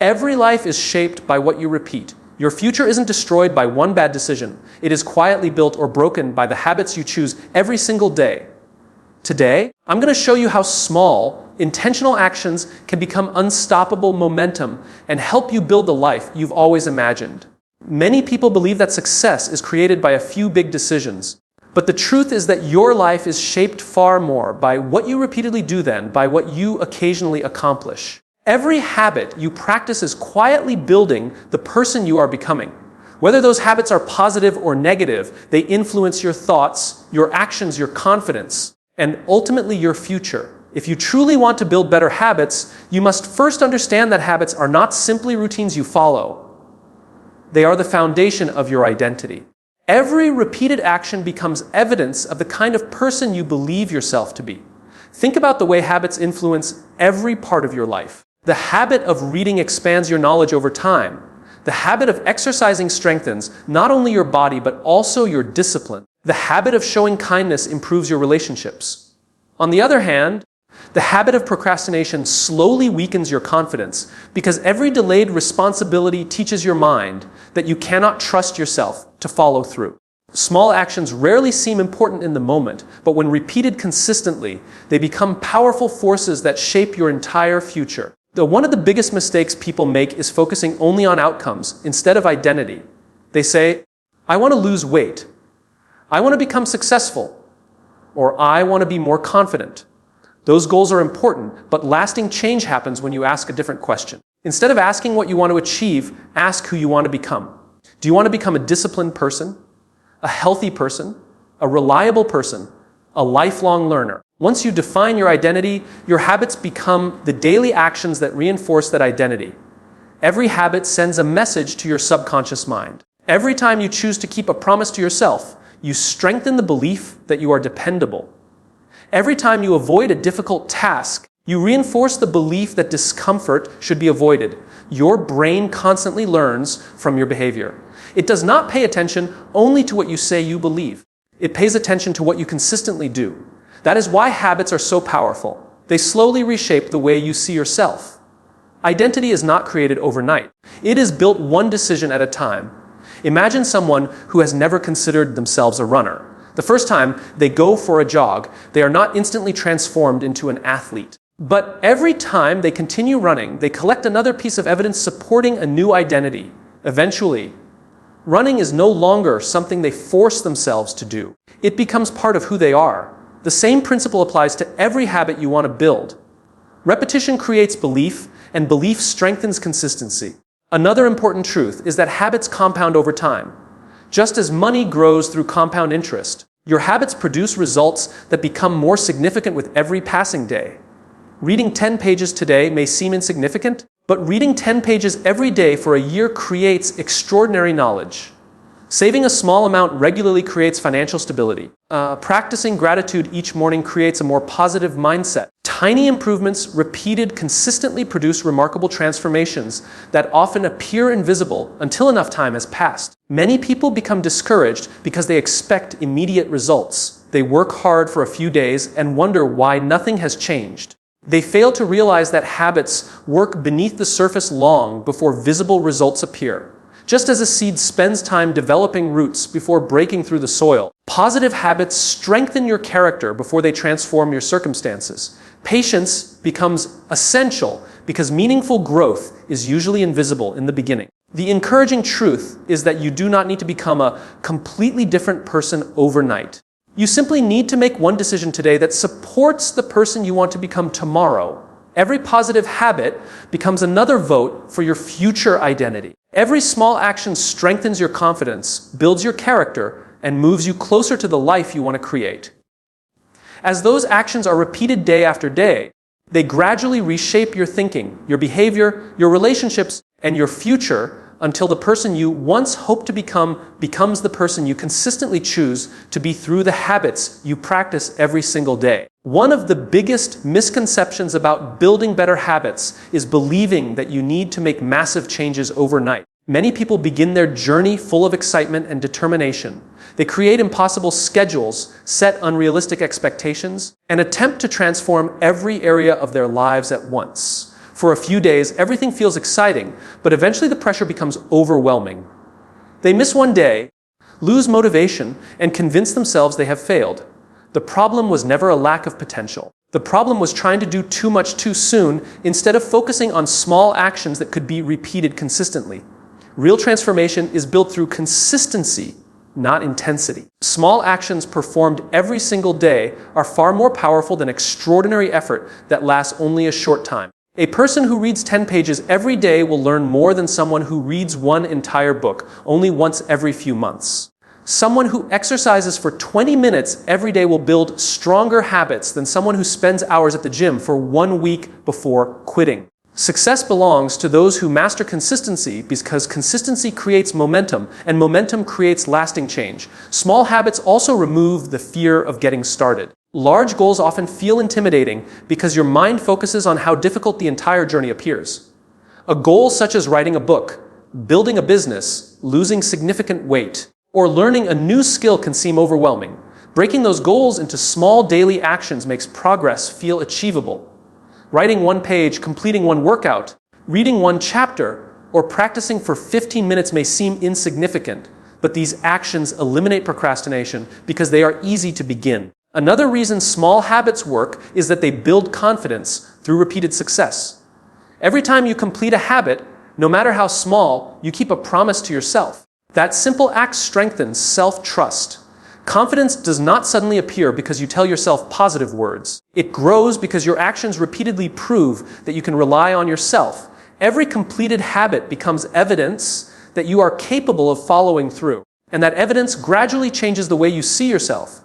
Every life is shaped by what you repeat. Your future isn't destroyed by one bad decision. It is quietly built or broken by the habits you choose every single day. Today, I'm going to show you how small, intentional actions can become unstoppable momentum and help you build the life you've always imagined. Many people believe that success is created by a few big decisions. But the truth is that your life is shaped far more by what you repeatedly do than by what you occasionally accomplish. Every habit you practice is quietly building the person you are becoming. Whether those habits are positive or negative, they influence your thoughts, your actions, your confidence, and ultimately your future. If you truly want to build better habits, you must first understand that habits are not simply routines you follow. They are the foundation of your identity. Every repeated action becomes evidence of the kind of person you believe yourself to be. Think about the way habits influence every part of your life. The habit of reading expands your knowledge over time. The habit of exercising strengthens not only your body but also your discipline. The habit of showing kindness improves your relationships. On the other hand, the habit of procrastination slowly weakens your confidence because every delayed responsibility teaches your mind that you cannot trust yourself to follow through. Small actions rarely seem important in the moment, but when repeated consistently, they become powerful forces that shape your entire future. Though one of the biggest mistakes people make is focusing only on outcomes instead of identity. They say, I want to lose weight. I want to become successful. Or I want to be more confident. Those goals are important, but lasting change happens when you ask a different question. Instead of asking what you want to achieve, ask who you want to become. Do you want to become a disciplined person, a healthy person, a reliable person, a lifelong learner? Once you define your identity, your habits become the daily actions that reinforce that identity. Every habit sends a message to your subconscious mind. Every time you choose to keep a promise to yourself, you strengthen the belief that you are dependable. Every time you avoid a difficult task, you reinforce the belief that discomfort should be avoided. Your brain constantly learns from your behavior. It does not pay attention only to what you say you believe. It pays attention to what you consistently do. That is why habits are so powerful. They slowly reshape the way you see yourself. Identity is not created overnight. It is built one decision at a time. Imagine someone who has never considered themselves a runner. The first time they go for a jog, they are not instantly transformed into an athlete. But every time they continue running, they collect another piece of evidence supporting a new identity. Eventually, running is no longer something they force themselves to do. It becomes part of who they are. The same principle applies to every habit you want to build. Repetition creates belief, and belief strengthens consistency. Another important truth is that habits compound over time. Just as money grows through compound interest, your habits produce results that become more significant with every passing day. Reading 10 pages today may seem insignificant, but reading 10 pages every day for a year creates extraordinary knowledge. Saving a small amount regularly creates financial stability. Practicing gratitude each morning creates a more positive mindset. Tiny improvements repeated consistently produce remarkable transformations that often appear invisible until enough time has passed. Many people become discouraged because they expect immediate results. They work hard for a few days and wonder why nothing has changed. They fail to realize that habits work beneath the surface long before visible results appear. Just as a seed spends time developing roots before breaking through the soil, positive habits strengthen your character before they transform your circumstances. Patience becomes essential because meaningful growth is usually invisible in the beginning. The encouraging truth is that you do not need to become a completely different person overnight. You simply need to make one decision today that supports the person you want to become tomorrow. Every positive habit becomes another vote for your future identity. Every small action strengthens your confidence, builds your character, and moves you closer to the life you want to create. As those actions are repeated day after day, they gradually reshape your thinking, your behavior, your relationships, and your future until the person you once hoped to become becomes the person you consistently choose to be through the habits you practice every single day. One of the biggest misconceptions about building better habits is believing that you need to make massive changes overnight. Many people begin their journey full of excitement and determination. They create impossible schedules, set unrealistic expectations, and attempt to transform every area of their lives at once. For a few days, everything feels exciting, but eventually the pressure becomes overwhelming. They miss one day, lose motivation, and convince themselves they have failed. The problem was never a lack of potential. The problem was trying to do too much too soon instead of focusing on small actions that could be repeated consistently. Real transformation is built through consistency, not intensity. Small actions performed every single day are far more powerful than extraordinary effort that lasts only a short time. A person who reads 10 pages every day will learn more than someone who reads one entire book only once every few months. Someone who exercises for 20 minutes every day will build stronger habits than someone who spends hours at the gym for 1 week before quitting. Success belongs to those who master consistency because consistency creates momentum, and momentum creates lasting change. Small habits also remove the fear of getting started. Large goals often feel intimidating because your mind focuses on how difficult the entire journey appears. A goal such as writing a book, building a business, losing significant weight, or learning a new skill can seem overwhelming. Breaking those goals into small daily actions makes progress feel achievable. Writing 1 page, completing 1 workout, reading 1 chapter, or practicing for 15 minutes may seem insignificant, but these actions eliminate procrastination because they are easy to begin. Another reason small habits work is that they build confidence through repeated success. Every time you complete a habit, no matter how small, you keep a promise to yourself. That simple act strengthens self-trust. Confidence does not suddenly appear because you tell yourself positive words. It grows because your actions repeatedly prove that you can rely on yourself. Every completed habit becomes evidence that you are capable of following through, and that evidence gradually changes the way you see yourself.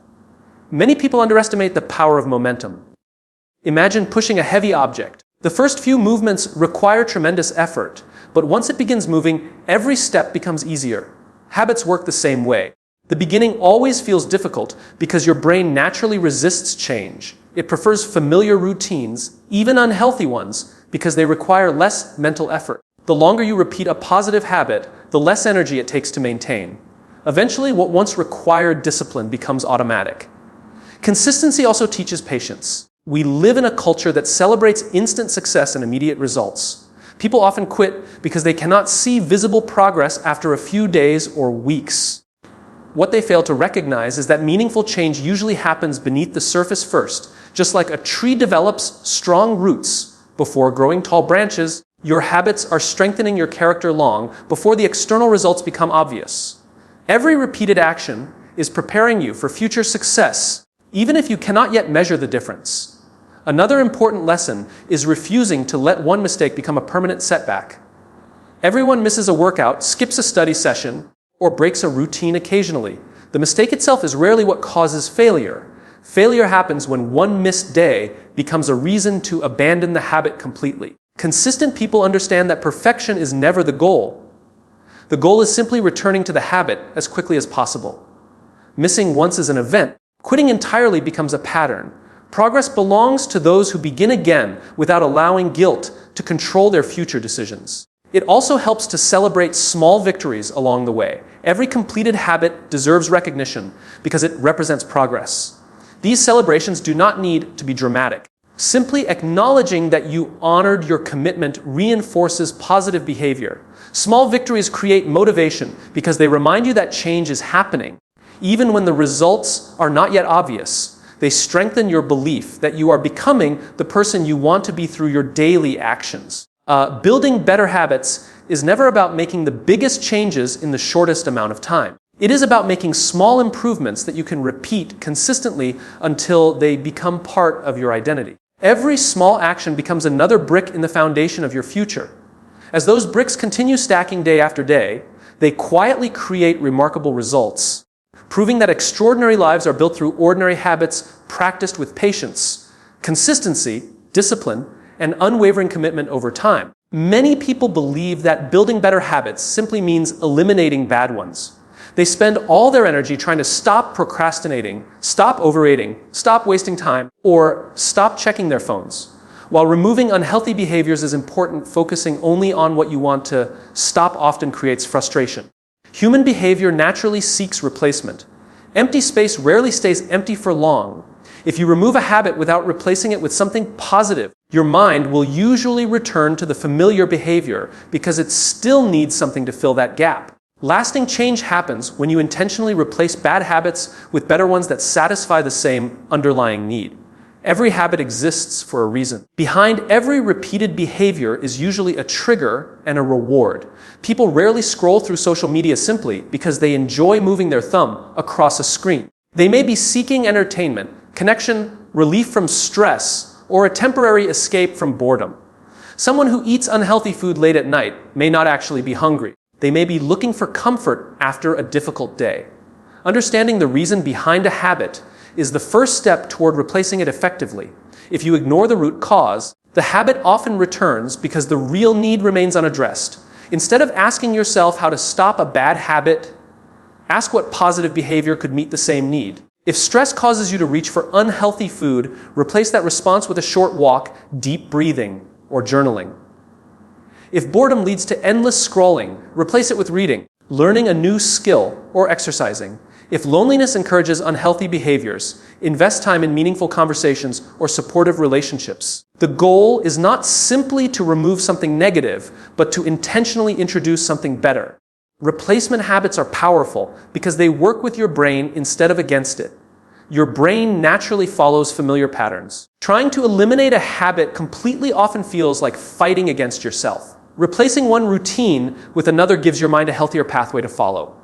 Many people underestimate the power of momentum. Imagine pushing a heavy object. The first few movements require tremendous effort, but once it begins moving, every step becomes easier. Habits work the same way. The beginning always feels difficult because your brain naturally resists change. It prefers familiar routines, even unhealthy ones, because they require less mental effort. The longer you repeat a positive habit, the less energy it takes to maintain. Eventually, what once required discipline becomes automatic. Consistency also teaches patience. We live in a culture that celebrates instant success and immediate results. People often quit because they cannot see visible progress after a few days or weeks. What they fail to recognize is that meaningful change usually happens beneath the surface first. Just like a tree develops strong roots before growing tall branches, your habits are strengthening your character long before the external results become obvious. Every repeated action is preparing you for future success, even if you cannot yet measure the difference. Another important lesson is refusing to let one mistake become a permanent setback. Everyone misses a workout, skips a study session, or breaks a routine occasionally. The mistake itself is rarely what causes failure. Failure happens when one missed day becomes a reason to abandon the habit completely. Consistent people understand that perfection is never the goal. The goal is simply returning to the habit as quickly as possible. Missing once is an event. Quitting entirely becomes a pattern. Progress belongs to those who begin again without allowing guilt to control their future decisions. It also helps to celebrate small victories along the way. Every completed habit deserves recognition because it represents progress. These celebrations do not need to be dramatic. Simply acknowledging that you honored your commitment reinforces positive behavior. Small victories create motivation because they remind you that change is happening. Even when the results are not yet obvious, they strengthen your belief that you are becoming the person you want to be through your daily actions. Building better habits is never about making the biggest changes in the shortest amount of time. It is about making small improvements that you can repeat consistently until they become part of your identity. Every small action becomes another brick in the foundation of your future. As those bricks continue stacking day after day, they quietly create remarkable results, proving that extraordinary lives are built through ordinary habits practiced with patience, consistency, discipline, and unwavering commitment over time. Many people believe that building better habits simply means eliminating bad ones. They spend all their energy trying to stop procrastinating, stop overeating, stop wasting time, or stop checking their phones. While removing unhealthy behaviors is important, focusing only on what you want to stop often creates frustration. Human behavior naturally seeks replacement. Empty space rarely stays empty for long. If you remove a habit without replacing it with something positive, Your mind will usually return to the familiar behavior because it still needs something to fill that gap. Lasting change happens when you intentionally replace bad habits with better ones that satisfy the same underlying need. Every habit exists for a reason. Behind every repeated behavior is usually a trigger and a reward. People rarely scroll through social media simply because they enjoy moving their thumb across a screen. They may be seeking entertainment, connection, relief from stress, or a temporary escape from boredom. Someone who eats unhealthy food late at night may not actually be hungry. They may be looking for comfort after a difficult day. Understanding the reason behind a habit is the first step toward replacing it effectively. If you ignore the root cause, the habit often returns because the real need remains unaddressed. Instead of asking yourself how to stop a bad habit, ask what positive behavior could meet the same need. If stress causes you to reach for unhealthy food, replace that response with a short walk, deep breathing, or journaling. If boredom leads to endless scrolling, replace it with reading, learning a new skill, or exercising. If loneliness encourages unhealthy behaviors, invest time in meaningful conversations or supportive relationships. The goal is not simply to remove something negative, but to intentionally introduce something better. Replacement habits are powerful because they work with your brain instead of against it. Your brain naturally follows familiar patterns. Trying to eliminate a habit completely often feels like fighting against yourself. Replacing one routine with another gives your mind a healthier pathway to follow.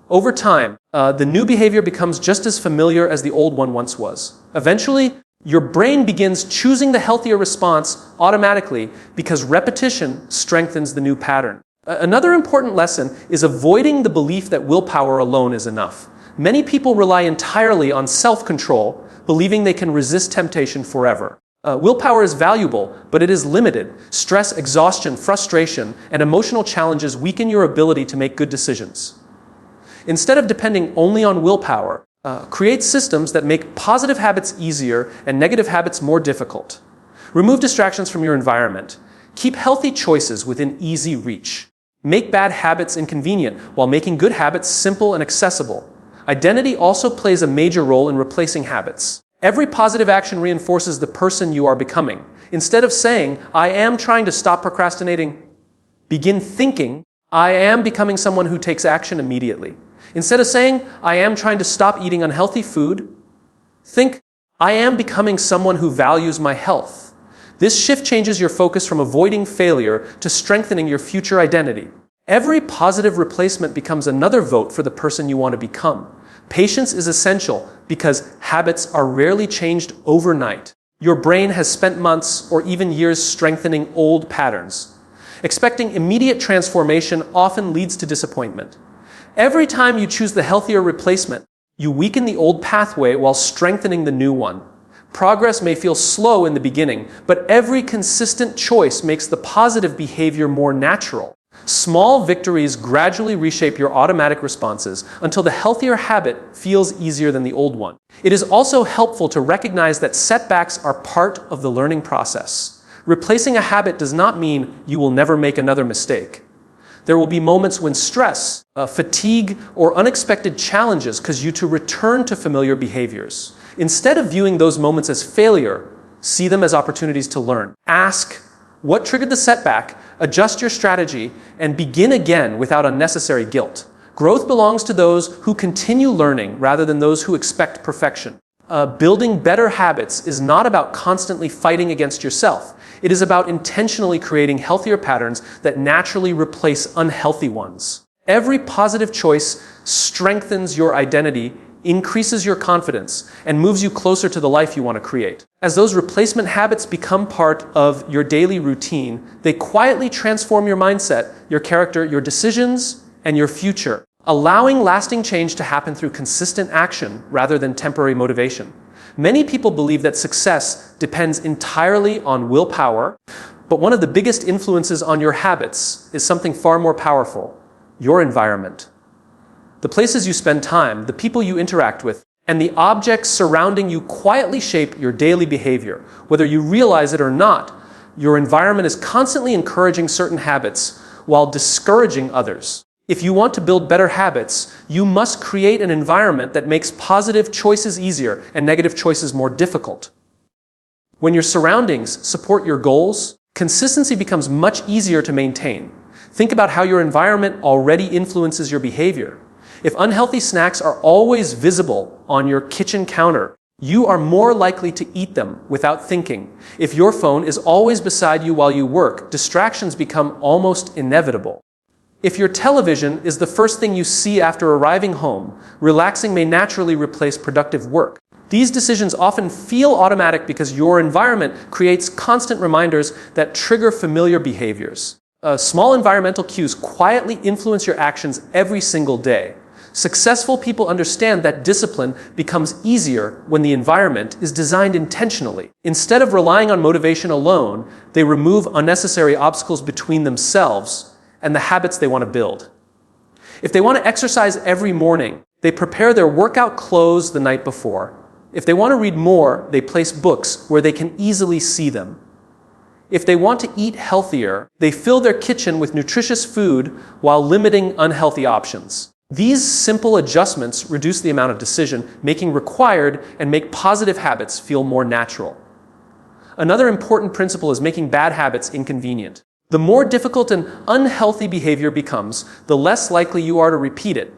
Over time, the new behavior becomes just as familiar as the old one once was. Eventually, your brain begins choosing the healthier response automatically because repetition strengthens the new pattern. Another important lesson is avoiding the belief that willpower alone is enough. Many people rely entirely on self-control, believing they can resist temptation forever. Willpower is valuable, but it is limited. Stress, exhaustion, frustration, and emotional challenges weaken your ability to make good decisions. Instead of depending only on willpower, create systems that make positive habits easier and negative habits more difficult. Remove distractions from your environment. Keep healthy choices within easy reach. Make bad habits inconvenient while making good habits simple and accessible. Identity also plays a major role in replacing habits. Every positive action reinforces the person you are becoming. Instead of saying, "I am trying to stop procrastinating," begin thinking, "I am becoming someone who takes action immediately." Instead of saying, "I am trying to stop eating unhealthy food," think, "I am becoming someone who values my health." This shift changes your focus from avoiding failure to strengthening your future identity. Every positive replacement becomes another vote for the person you want to become. Patience is essential because habits are rarely changed overnight. Your brain has spent months or even years strengthening old patterns. Expecting immediate transformation often leads to disappointment. Every time you choose the healthier replacement, you weaken the old pathway while strengthening the new one. Progress may feel slow in the beginning, but every consistent choice makes the positive behavior more natural. Small victories gradually reshape your automatic responses until the healthier habit feels easier than the old one. It is also helpful to recognize that setbacks are part of the learning process. Replacing a habit does not mean you will never make another mistake. There will be moments when stress, fatigue, or unexpected challenges cause you to return to familiar behaviors. Instead of viewing those moments as failure, see them as opportunities to learn. Ask, what triggered the setback? Adjust your strategy and begin again without unnecessary guilt. Growth belongs to those who continue learning rather than those who expect perfection. Building better habits is not about constantly fighting against yourself. It is about intentionally creating healthier patterns that naturally replace unhealthy ones. Every positive choice strengthens your identity, increases your confidence, and moves you closer to the life you want to create. As those replacement habits become part of your daily routine, they quietly transform your mindset, your character, your decisions, and your future, allowing lasting change to happen through consistent action rather than temporary motivation. Many people believe that success depends entirely on willpower, but one of the biggest influences on your habits is something far more powerful: your environment. The places you spend time, the people you interact with, and the objects surrounding you quietly shape your daily behavior. Whether you realize it or not, your environment is constantly encouraging certain habits while discouraging others. If you want to build better habits, you must create an environment that makes positive choices easier and negative choices more difficult. When your surroundings support your goals, consistency becomes much easier to maintain. Think about how your environment already influences your behavior. If unhealthy snacks are always visible on your kitchen counter, you are more likely to eat them without thinking. If your phone is always beside you while you work, distractions become almost inevitable. If your television is the first thing you see after arriving home, relaxing may naturally replace productive work. These decisions often feel automatic because your environment creates constant reminders that trigger familiar behaviors. Small environmental cues quietly influence your actions every single day. Successful people understand that discipline becomes easier when the environment is designed intentionally. Instead of relying on motivation alone, they remove unnecessary obstacles between themselves and the habits they want to build. If they want to exercise every morning, they prepare their workout clothes the night before. If they want to read more, they place books where they can easily see them. If they want to eat healthier, they fill their kitchen with nutritious food while limiting unhealthy options. These simple adjustments reduce the amount of decision-making required and make positive habits feel more natural. Another important principle is making bad habits inconvenient. The more difficult an unhealthy behavior becomes, the less likely you are to repeat it.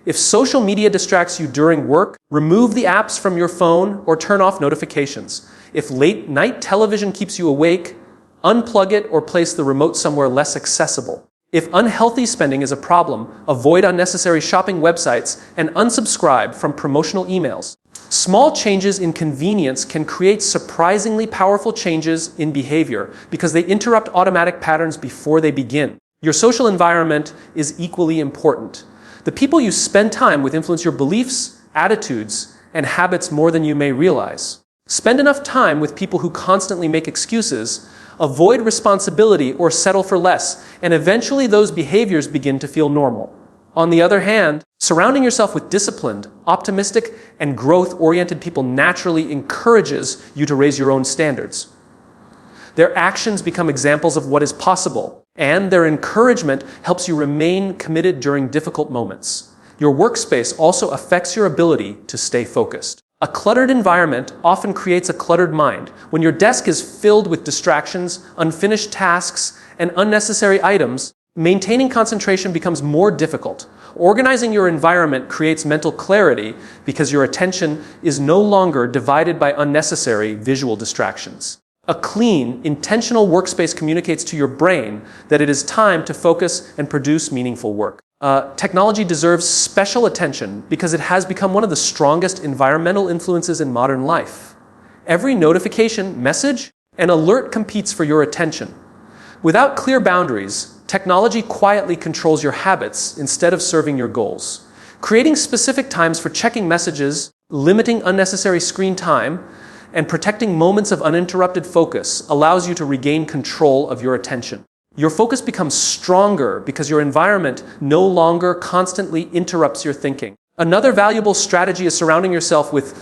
If social media distracts you during work, remove the apps from your phone or turn off notifications. If late-night television keeps you awake, unplug it or place the remote somewhere less accessible. If unhealthy spending is a problem, avoid unnecessary shopping websites and unsubscribe from promotional emails. Small changes in convenience can create surprisingly powerful changes in behavior because they interrupt automatic patterns before they begin. Your social environment is equally important. The people you spend time with influence your beliefs, attitudes, and habits more than you may realize. Spend enough time with people who constantly make excuses, avoid responsibility, or settle for less, and eventually those behaviors begin to feel normal. On the other hand, surrounding yourself with disciplined, optimistic, and growth-oriented people naturally encourages you to raise your own standards. Their actions become examples of what is possible, and their encouragement helps you remain committed during difficult moments. Your workspace also affects your ability to stay focused. A cluttered environment often creates a cluttered mind. When your desk is filled with distractions, unfinished tasks, and unnecessary items, maintaining concentration becomes more difficult. Organizing your environment creates mental clarity because your attention is no longer divided by unnecessary visual distractions. A clean, intentional workspace communicates to your brain that it is time to focus and produce meaningful work. Technology deserves special attention because it has become one of the strongest environmental influences in modern life. Every notification, message, and alert competes for your attention. Without clear boundaries, technology quietly controls your habits instead of serving your goals. Creating specific times for checking messages, limiting unnecessary screen time, and protecting moments of uninterrupted focus allows you to regain control of your attention. Your focus becomes stronger because your environment no longer constantly interrupts your thinking. Another valuable strategy is surrounding yourself with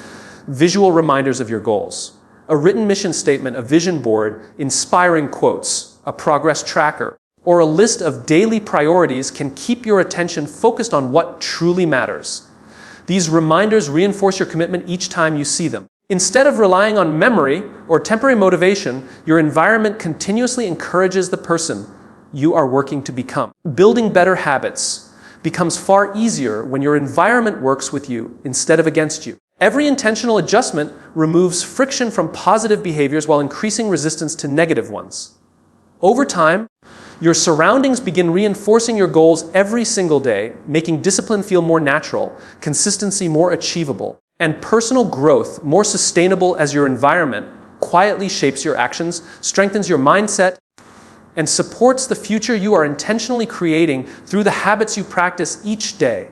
visual reminders of your goals. A written mission statement, a vision board, inspiring quotes, a progress tracker, or a list of daily priorities can keep your attention focused on what truly matters. These reminders reinforce your commitment each time you see them. Instead of relying on memory or temporary motivation, your environment continuously encourages the person you are working to become. Building better habits becomes far easier when your environment works with you instead of against you. Every intentional adjustment removes friction from positive behaviors while increasing resistance to negative ones. Over time, your surroundings begin reinforcing your goals every single day, making discipline feel more natural, consistency more achievable, and personal growth more sustainable as your environment quietly shapes your actions, strengthens your mindset, and supports the future you are intentionally creating through the habits you practice each day.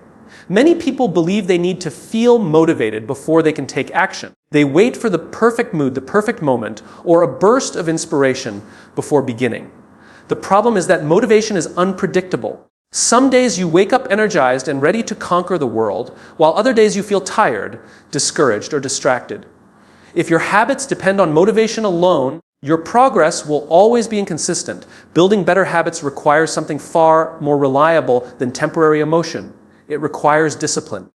Many people believe they need to feel motivated before they can take action. They wait for the perfect mood, the perfect moment, or a burst of inspiration before beginning. The problem is that motivation is unpredictable. Some days you wake up energized and ready to conquer the world, while other days you feel tired, discouraged, or distracted. If your habits depend on motivation alone, your progress will always be inconsistent. Building better habits requires something far more reliable than temporary emotion. It requires discipline.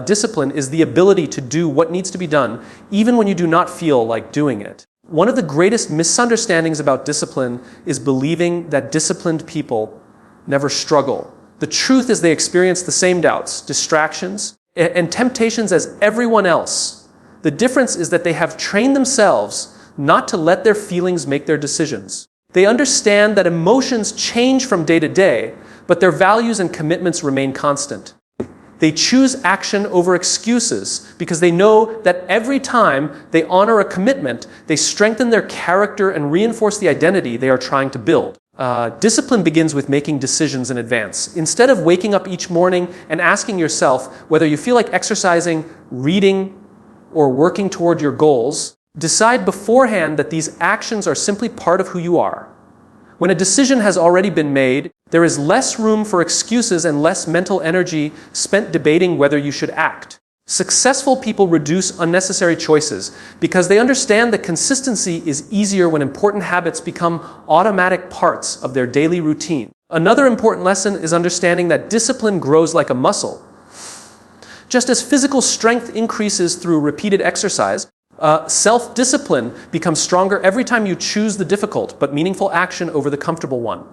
Discipline is the ability to do what needs to be done, even when you do not feel like doing it. One of the greatest misunderstandings about discipline is believing that disciplined people never struggle. The truth is they experience the same doubts, distractions, and temptations as everyone else. The difference is that they have trained themselves not to let their feelings make their decisions. They understand that emotions change from day to day, but their values and commitments remain constant. They choose action over excuses because they know that every time they honor a commitment, they strengthen their character and reinforce the identity they are trying to build. Discipline begins with making decisions in advance. Instead of waking up each morning and asking yourself whether you feel like exercising, reading, or working toward your goals, decide beforehand that these actions are simply part of who you are. When a decision has already been made, there is less room for excuses and less mental energy spent debating whether you should act. Successful people reduce unnecessary choices because they understand that consistency is easier when important habits become automatic parts of their daily routine. Another important lesson is understanding that discipline grows like a muscle. Just as physical strength increases through repeated exercise, self-discipline becomes stronger every time you choose the difficult but meaningful action over the comfortable one.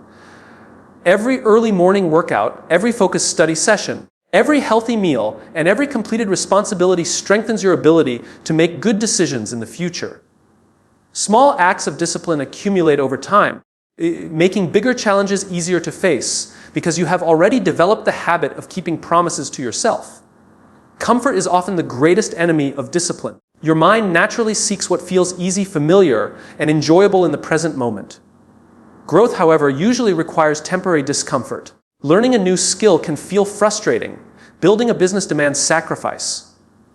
Every early morning workout, every focused study session, every healthy meal, and every completed responsibility strengthens your ability to make good decisions in the future. Small acts of discipline accumulate over time, making bigger challenges easier to face because you have already developed the habit of keeping promises to yourself. Comfort is often the greatest enemy of discipline. Your mind naturally seeks what feels easy, familiar, and enjoyable in the present moment. Growth, however, usually requires temporary discomfort. Learning a new skill can feel frustrating. Building a business demands sacrifice.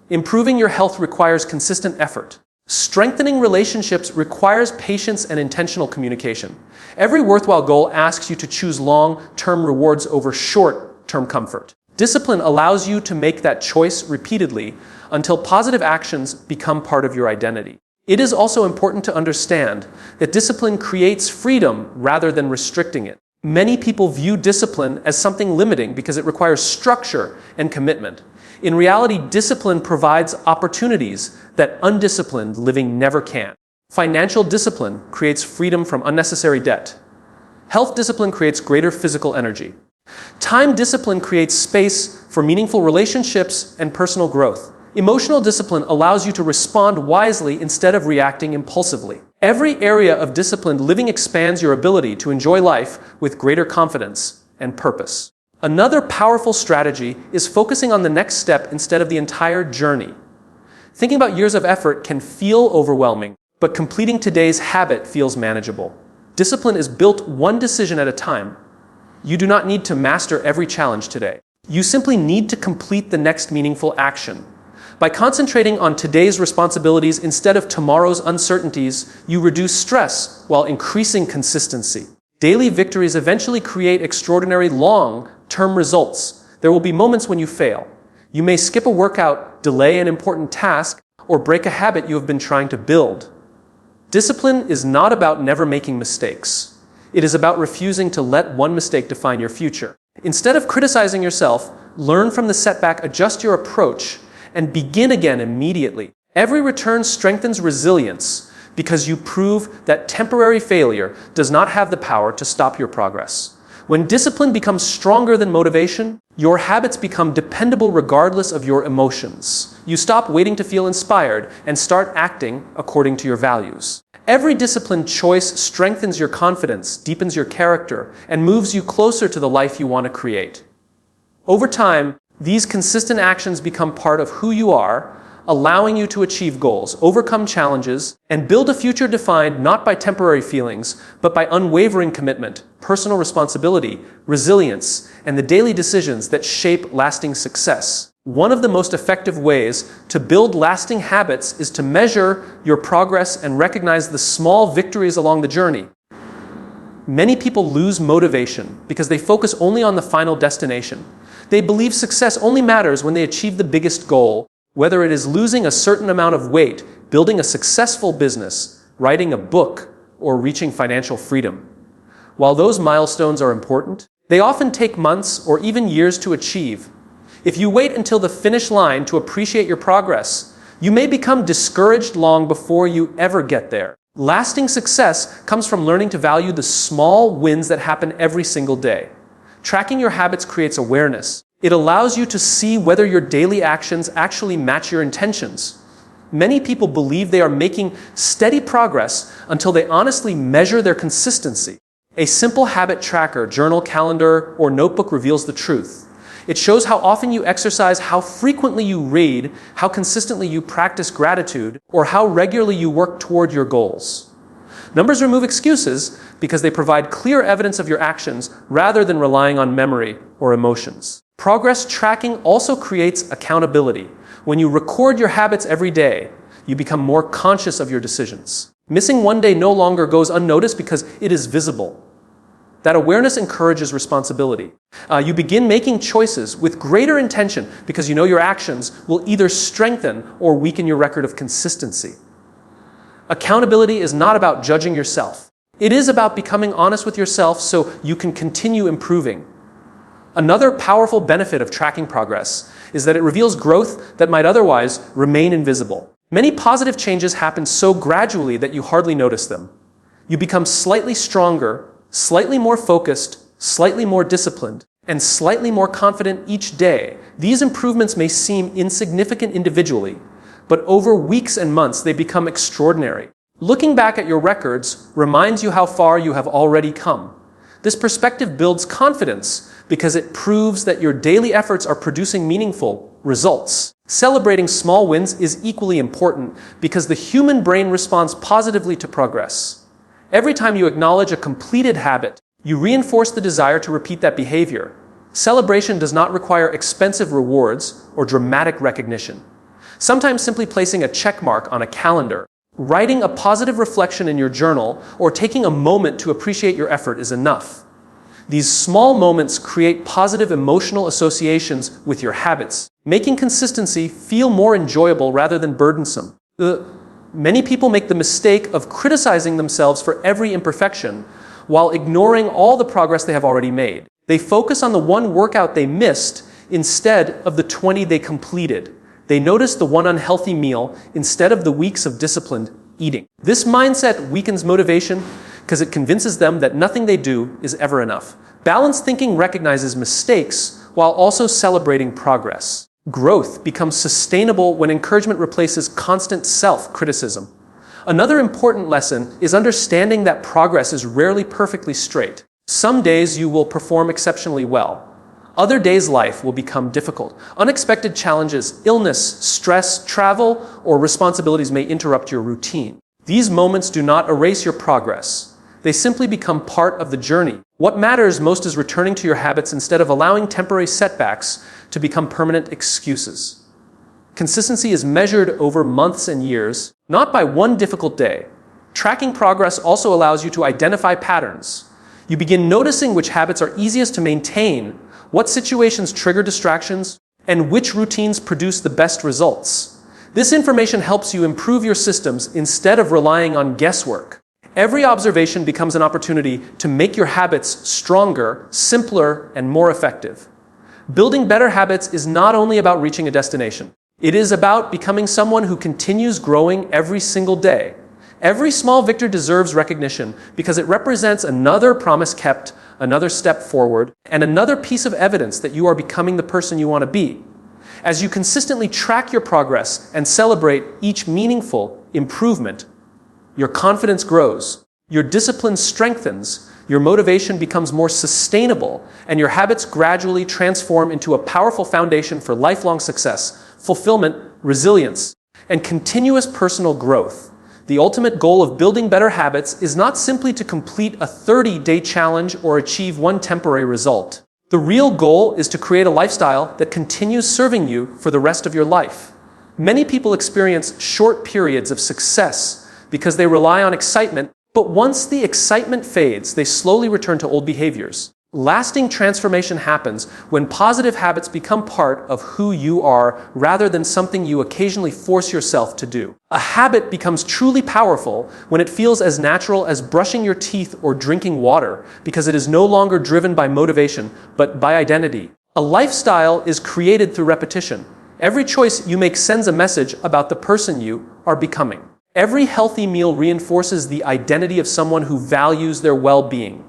Improving your health requires consistent effort. Strengthening relationships requires patience and intentional communication. Every worthwhile goal asks you to choose long-term rewards over short-term comfort. Discipline allows you to make that choice repeatedly until positive actions become part of your identity. It is also important to understand that discipline creates freedom rather than restricting it. Many people view discipline as something limiting because it requires structure and commitment. In reality, discipline provides opportunities that undisciplined living never can. Financial discipline creates freedom from unnecessary debt. Health discipline creates greater physical energy. Time discipline creates space for meaningful relationships and personal growth. Emotional discipline allows you to respond wisely instead of reacting impulsively. Every area of disciplined living expands your ability to enjoy life with greater confidence and purpose. Another powerful strategy is focusing on the next step instead of the entire journey. Thinking about years of effort can feel overwhelming, but completing today's habit feels manageable. Discipline is built one decision at a time. You do not need to master every challenge today. You simply need to complete the next meaningful action. By concentrating on today's responsibilities instead of tomorrow's uncertainties, you reduce stress while increasing consistency. Daily victories eventually create extraordinary long-term results. There will be moments when you fail. You may skip a workout, delay an important task, or break a habit you have been trying to build. Discipline is not about never making mistakes. It is about refusing to let one mistake define your future. Instead of criticizing yourself, learn from the setback, adjust your approach, and begin again immediately. Every return strengthens resilience because you prove that temporary failure does not have the power to stop your progress. When discipline becomes stronger than motivation, your habits become dependable regardless of your emotions. You stop waiting to feel inspired and start acting according to your values. Every disciplined choice strengthens your confidence, deepens your character, and moves you closer to the life you want to create. Over time, these consistent actions become part of who you are, allowing you to achieve goals, overcome challenges, and build a future defined not by temporary feelings, but by unwavering commitment, personal responsibility, resilience, and the daily decisions that shape lasting success. One of the most effective ways to build lasting habits is to measure your progress and recognize the small victories along the journey. Many people lose motivation because they focus only on the final destination. They believe success only matters when they achieve the biggest goal, whether it is losing a certain amount of weight, building a successful business, writing a book, or reaching financial freedom. While those milestones are important, they often take months or even years to achieve. If you wait until the finish line to appreciate your progress, you may become discouraged long before you ever get there. Lasting success comes from learning to value the small wins that happen every single day. Tracking your habits creates awareness. It allows you to see whether your daily actions actually match your intentions. Many people believe they are making steady progress until they honestly measure their consistency. A simple habit tracker, journal, calendar, or notebook reveals the truth. It shows how often you exercise, how frequently you read, how consistently you practice gratitude, or how regularly you work toward your goals. Numbers remove excuses because they provide clear evidence of your actions rather than relying on memory or emotions. Progress tracking also creates accountability. When you record your habits every day, you become more conscious of your decisions. Missing one day no longer goes unnoticed because it is visible. That awareness encourages responsibility. You begin making choices with greater intention because you know your actions will either strengthen or weaken your record of consistency. Accountability is not about judging yourself. It is about becoming honest with yourself so you can continue improving. Another powerful benefit of tracking progress is that it reveals growth that might otherwise remain invisible. Many positive changes happen so gradually that you hardly notice them. You become slightly stronger, slightly more focused, slightly more disciplined, and slightly more confident each day. These improvements may seem insignificant individually, but over weeks and months they become extraordinary. Looking back at your records reminds you how far you have already come. This perspective builds confidence because it proves that your daily efforts are producing meaningful results. Celebrating small wins is equally important because the human brain responds positively to progress. Every time you acknowledge a completed habit, you reinforce the desire to repeat that behavior. Celebration does not require expensive rewards or dramatic recognition. Sometimes simply placing a check mark on a calendar, writing a positive reflection in your journal, or taking a moment to appreciate your effort is enough. These small moments create positive emotional associations with your habits, making consistency feel more enjoyable rather than burdensome. Many people make the mistake of criticizing themselves for every imperfection while ignoring all the progress they have already made. They focus on the one workout they missed instead of the 20 they completed. They notice the one unhealthy meal instead of the weeks of disciplined eating. This mindset weakens motivation because it convinces them that nothing they do is ever enough. Balanced thinking recognizes mistakes while also celebrating progress. Growth becomes sustainable when encouragement replaces constant self-criticism. Another important lesson is understanding that progress is rarely perfectly straight. Some days you will perform exceptionally well. Other days life will become difficult. Unexpected challenges, illness, stress, travel, or responsibilities may interrupt your routine. These moments do not erase your progress. They simply become part of the journey. What matters most is returning to your habits instead of allowing temporary setbacks to become permanent excuses. Consistency is measured over months and years, not by one difficult day. Tracking progress also allows you to identify patterns. You begin noticing which habits are easiest to maintain, what situations trigger distractions, and which routines produce the best results. This information helps you improve your systems instead of relying on guesswork. Every observation becomes an opportunity to make your habits stronger, simpler, and more effective. Building better habits is not only about reaching a destination. It is about becoming someone who continues growing every single day. Every small victory deserves recognition because it represents another promise kept, another step forward, and another piece of evidence that you are becoming the person you want to be. As you consistently track your progress and celebrate each meaningful improvement, your confidence grows, your discipline strengthens, your motivation becomes more sustainable, and your habits gradually transform into a powerful foundation for lifelong success, fulfillment, resilience, and continuous personal growth. The ultimate goal of building better habits is not simply to complete a 30-day challenge or achieve one temporary result. The real goal is to create a lifestyle that continues serving you for the rest of your life. Many people experience short periods of success because they rely on excitement, but once the excitement fades, they slowly return to old behaviors. Lasting transformation happens when positive habits become part of who you are rather than something you occasionally force yourself to do. A habit becomes truly powerful when it feels as natural as brushing your teeth or drinking water because it is no longer driven by motivation, but by identity. A lifestyle is created through repetition. Every choice you make sends a message about the person you are becoming. Every healthy meal reinforces the identity of someone who values their well-being.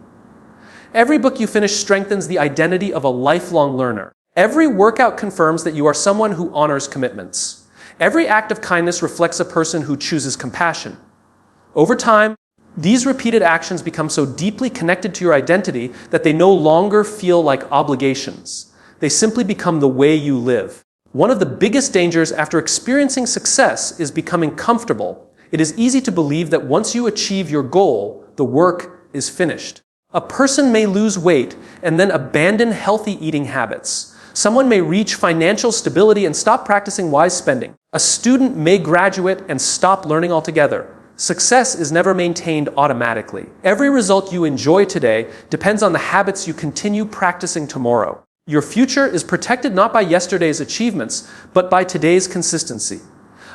Every book you finish strengthens the identity of a lifelong learner. Every workout confirms that you are someone who honors commitments. Every act of kindness reflects a person who chooses compassion. Over time, these repeated actions become so deeply connected to your identity that they no longer feel like obligations. They simply become the way you live. One of the biggest dangers after experiencing success is becoming comfortable. It is easy to believe that once you achieve your goal, the work is finished. A person may lose weight and then abandon healthy eating habits. Someone may reach financial stability and stop practicing wise spending. A student may graduate and stop learning altogether. Success is never maintained automatically. Every result you enjoy today depends on the habits you continue practicing tomorrow. Your future is protected not by yesterday's achievements, but by today's consistency.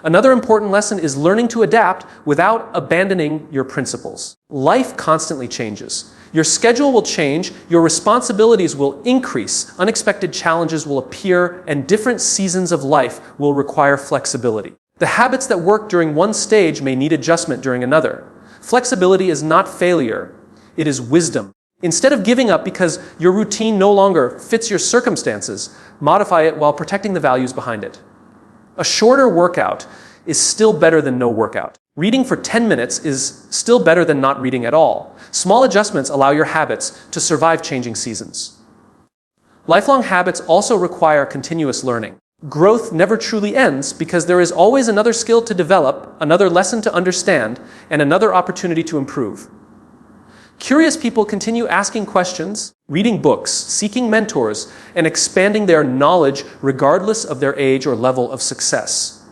Another important lesson is learning to adapt without abandoning your principles. Life constantly changes. Your schedule will change, your responsibilities will increase, unexpected challenges will appear, and different seasons of life will require flexibility. The habits that work during one stage may need adjustment during another. Flexibility is not failure, it is wisdom. Instead of giving up because your routine no longer fits your circumstances, modify it while protecting the values behind it. A shorter workout is still better than no workout. Reading for 10 minutes is still better than not reading at all. Small adjustments allow your habits to survive changing seasons. Lifelong habits also require continuous learning. Growth never truly ends because there is always another skill to develop, another lesson to understand, and another opportunity to improve. Curious people continue asking questions, reading books, seeking mentors, and expanding their knowledge regardless of their age or level of success.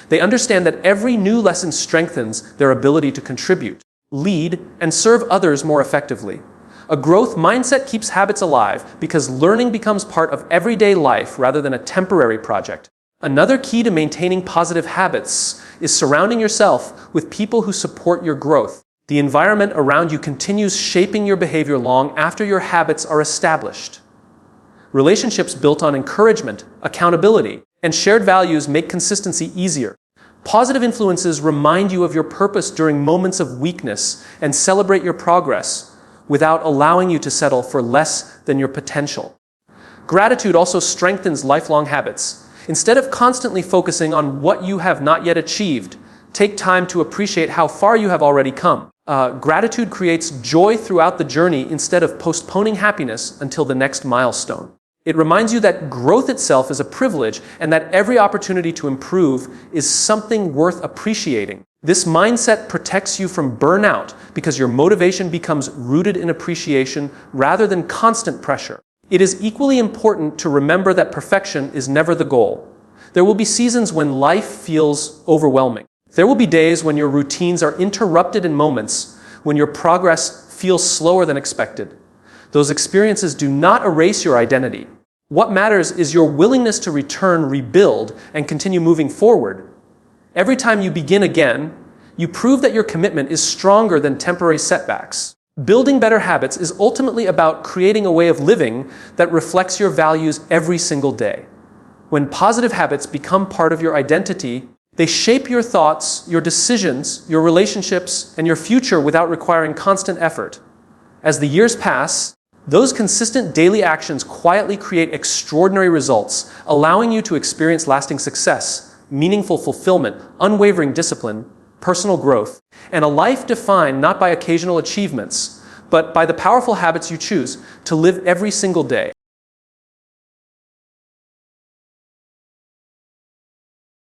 They understand that every new lesson strengthens their ability to contribute, lead, and serve others more effectively. A growth mindset keeps habits alive because learning becomes part of everyday life rather than a temporary project. Another key to maintaining positive habits is surrounding yourself with people who support your growth. The environment around you continues shaping your behavior long after your habits are established. Relationships built on encouragement, accountability, and shared values make consistency easier. Positive influences remind you of your purpose during moments of weakness and celebrate your progress without allowing you to settle for less than your potential. Gratitude also strengthens lifelong habits. Instead of constantly focusing on what you have not yet achieved, take time to appreciate how far you have already come. Gratitude creates joy throughout the journey instead of postponing happiness until the next milestone. It reminds you that growth itself is a privilege and that every opportunity to improve is something worth appreciating. This mindset protects you from burnout because your motivation becomes rooted in appreciation rather than constant pressure. It is equally important to remember that perfection is never the goal. There will be seasons when life feels overwhelming. There will be days when your routines are interrupted in moments when your progress feels slower than expected. Those experiences do not erase your identity. What matters is your willingness to return, rebuild, and continue moving forward. Every time you begin again, you prove that your commitment is stronger than temporary setbacks. Building better habits is ultimately about creating a way of living that reflects your values every single day. When positive habits become part of your identity, they shape your thoughts, your decisions, your relationships, and your future without requiring constant effort. As the years pass, those consistent daily actions quietly create extraordinary results, allowing you to experience lasting success, meaningful fulfillment, unwavering discipline, personal growth, and a life defined not by occasional achievements, but by the powerful habits you choose to live every single day.